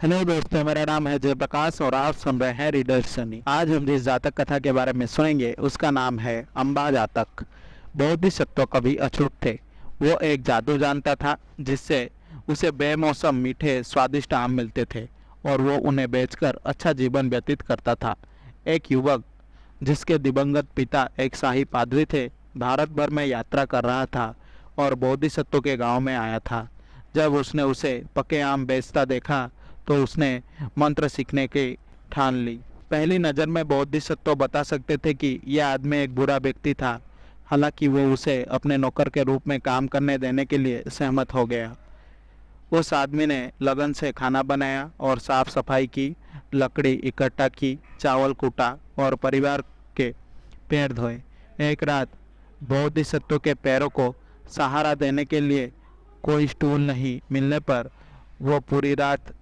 Hello दोस्तों, मेरा नाम है जयप्रकाश और आप सुन रहे हैं रीडर सनी। आज हम जिस जातक कथा के बारे में सुनेंगे उसका नाम है अम्बा जातक। बोधिसत्व कभी अछूत थे। वो एक जादू जानता था जिससे उसे बेमौसम मीठे स्वादिष्ट आम मिलते थे और वो उन्हें बेचकर अच्छा जीवन व्यतीत करता था। एक युवक जिसके दिवंगत पिता एक शाही पादरी थे, भारत भर में यात्रा कर रहा था और बोधिसत्व के गांव में आया था। जब उसने उसे पके आम बेचता देखा तो उसने मंत्र सीखने की ठान ली। पहली नज़र में बोधिसत्व बता सकते थे कि यह आदमी एक बुरा व्यक्ति था। हालांकि वो उसे अपने नौकर के रूप में काम करने देने के लिए सहमत हो गया। उस आदमी ने लगन से खाना बनाया और साफ सफाई की, लकड़ी इकट्ठा की, चावल कूटा और परिवार के पैर धोए। एक रात बोधिसत्व के पैरों को सहारा देने के लिए कोई स्टूल नहीं मिलने पर वो पूरी रात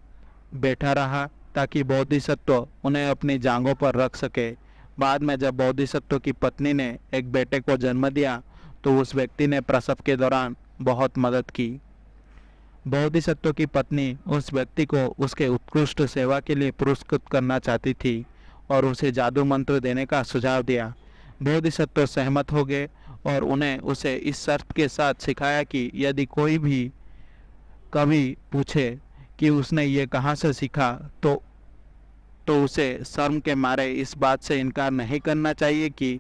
बैठा रहा ताकि बोधिसत्व उन्हें अपनी जांघों पर रख सके। बाद में जब बोधिसत्व की पत्नी ने एक बेटे को जन्म दिया तो उस व्यक्ति ने प्रसव के दौरान बहुत मदद की। बोधिसत्व की पत्नी उस व्यक्ति को उसके उत्कृष्ट सेवा के लिए पुरस्कृत करना चाहती थी और उसे जादू मंत्र देने का सुझाव दिया। बोधिसत्व सहमत हो गए और उन्हें उसे इस शर्त के साथ सिखाया कि यदि कोई भी कभी पूछे कि उसने ये कहाँ से सीखा तो उसे शर्म के मारे इस बात से इनकार नहीं करना चाहिए कि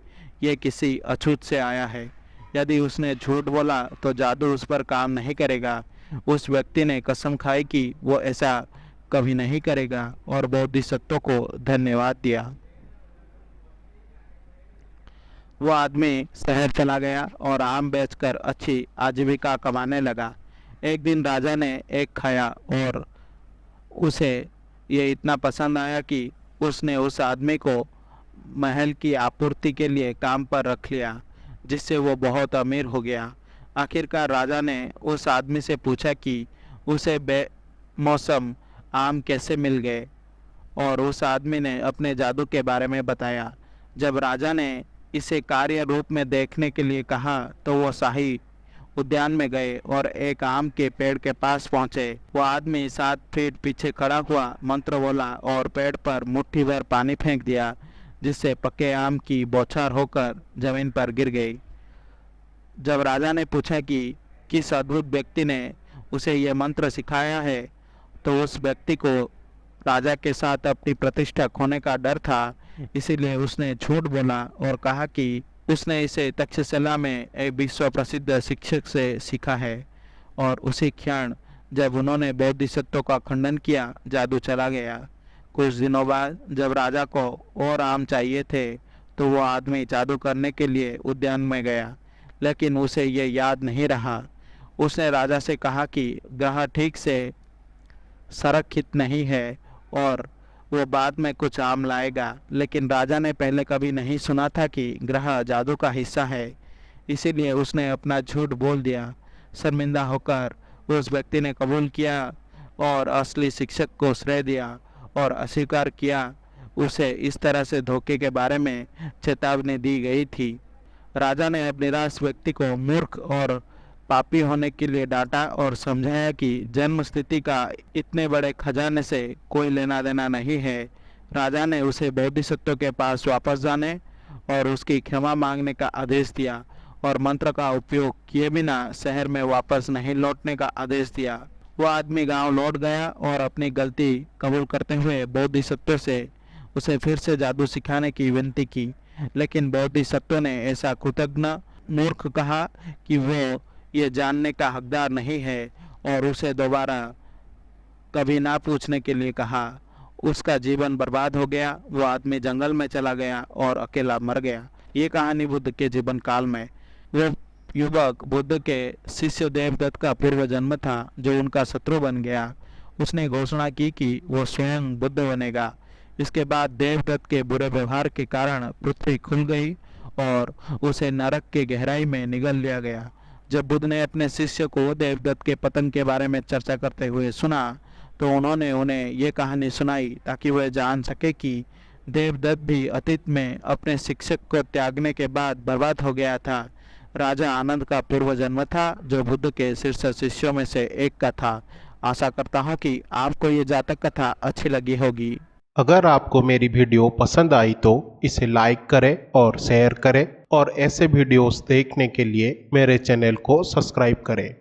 ये किसी अछूत से आया है। यदि उसने झूठ बोला तो जादू उस पर काम नहीं करेगा। उस व्यक्ति ने कसम खाई कि वो ऐसा कभी नहीं करेगा और बोधिसत्व को धन्यवाद दिया। वो आदमी शहर चला गया और आम बेचकर अच्छी आजीविका कमाने लगा। एक दिन राजा ने एक खाया और उसे ये इतना पसंद आया कि उसने उस आदमी को महल की आपूर्ति के लिए काम पर रख लिया, जिससे वो बहुत अमीर हो गया। आखिरकार राजा ने उस आदमी से पूछा कि उसे बेमौसम आम कैसे मिल गए और उस आदमी ने अपने जादू के बारे में बताया। जब राजा ने इसे कार्य रूप में देखने के लिए कहा तो वो शाही उद्यान में गए और एक आम के पेड़ के पास पहुंचे। वो आदमी 7 फीट पीछे खड़ा हुआ, मंत्र बोला और पेड़ पर मुट्ठी भर पानी फेंक दिया, जिससे पके आम की बौछार होकर जमीन पर गिर गई। जब राजा ने पूछा कि किस अद्भुत व्यक्ति ने उसे ये मंत्र सिखाया है तो उस व्यक्ति को राजा के साथ अपनी प्रतिष्ठा खोने का डर था, इसीलिए उसने झूठ बोला और कहा कि उसने इसे तक्षशिला में एक विश्व प्रसिद्ध शिक्षक से सीखा है। और उसी क्षण जब उन्होंने बोधिसत्व का खंडन किया, जादू चला गया। कुछ दिनों बाद जब राजा को और आम चाहिए थे तो वो आदमी जादू करने के लिए उद्यान में गया, लेकिन उसे ये याद नहीं रहा। उसने राजा से कहा कि ग्रह ठीक से संरक्षित नहीं है और वो बाद में कुछ आम लाएगा, लेकिन राजा ने पहले कभी नहीं सुना था कि ग्रह जादू का हिस्सा है, इसीलिए उसने अपना झूठ बोल दिया। शर्मिंदा होकर उस व्यक्ति ने कबूल किया और असली शिक्षक को श्रेय दिया और अस्वीकार किया। उसे इस तरह से धोखे के बारे में चेतावनी दी गई थी। राजा ने अब निराश व्यक्ति को मूर्ख और पापी होने के लिए डांटा और समझाया कि जन्म स्थिति का इतने बड़े खजाने से कोई लेना देना नहीं है। राजा ने उसे बोधिसत्व के पास वापस जाने और उसकी क्षमा मांगने का आदेश दिया और मंत्र का उपयोग किए बिना शहर में वापस नहीं लौटने का आदेश दिया। वह आदमी गांव लौट गया और अपनी गलती कबूल करते हुए बोधिसत्व से उसे फिर से जादू सिखाने की विनती की, लेकिन बोधिसत्व ने ऐसा कृतज्ञ मूर्ख कहा कि वो ये जानने का हकदार नहीं है और उसे दोबारा कभी ना पूछने के लिए कहा। उसका जीवन बर्बाद हो गया। वो आदमी जंगल में चला गया और अकेला मर गया। ये कहानी बुद्ध के जीवन काल में वो युवक बुद्ध के शिष्य देवदत्त का पूर्व जन्म था जो उनका शत्रु बन गया। उसने घोषणा की कि वो स्वयं बुद्ध बनेगा। इसके बाद देवदत्त के बुरे व्यवहार के कारण पृथ्वी खुल गई और उसे नरक की गहराई में निगल लिया गया। जब बुद्ध ने अपने शिष्य को देवदत्त के पतन के बारे में चर्चा करते हुए सुना तो उन्होंने उन्हें ये कहानी सुनाई ताकि वह जान सके कि देवदत्त भी अतीत में अपने शिक्षक को त्यागने के बाद बर्बाद हो गया था। राजा आनंद का पूर्व जन्म था जो बुद्ध के शीर्ष शिष्यों में से एक का था। आशा करता हूँ कि आपको ये जातक कथा अच्छी लगी होगी। अगर आपको मेरी वीडियो पसंद आई तो इसे लाइक करें और शेयर करें और ऐसे वीडियोस देखने के लिए मेरे चैनल को सब्सक्राइब करें।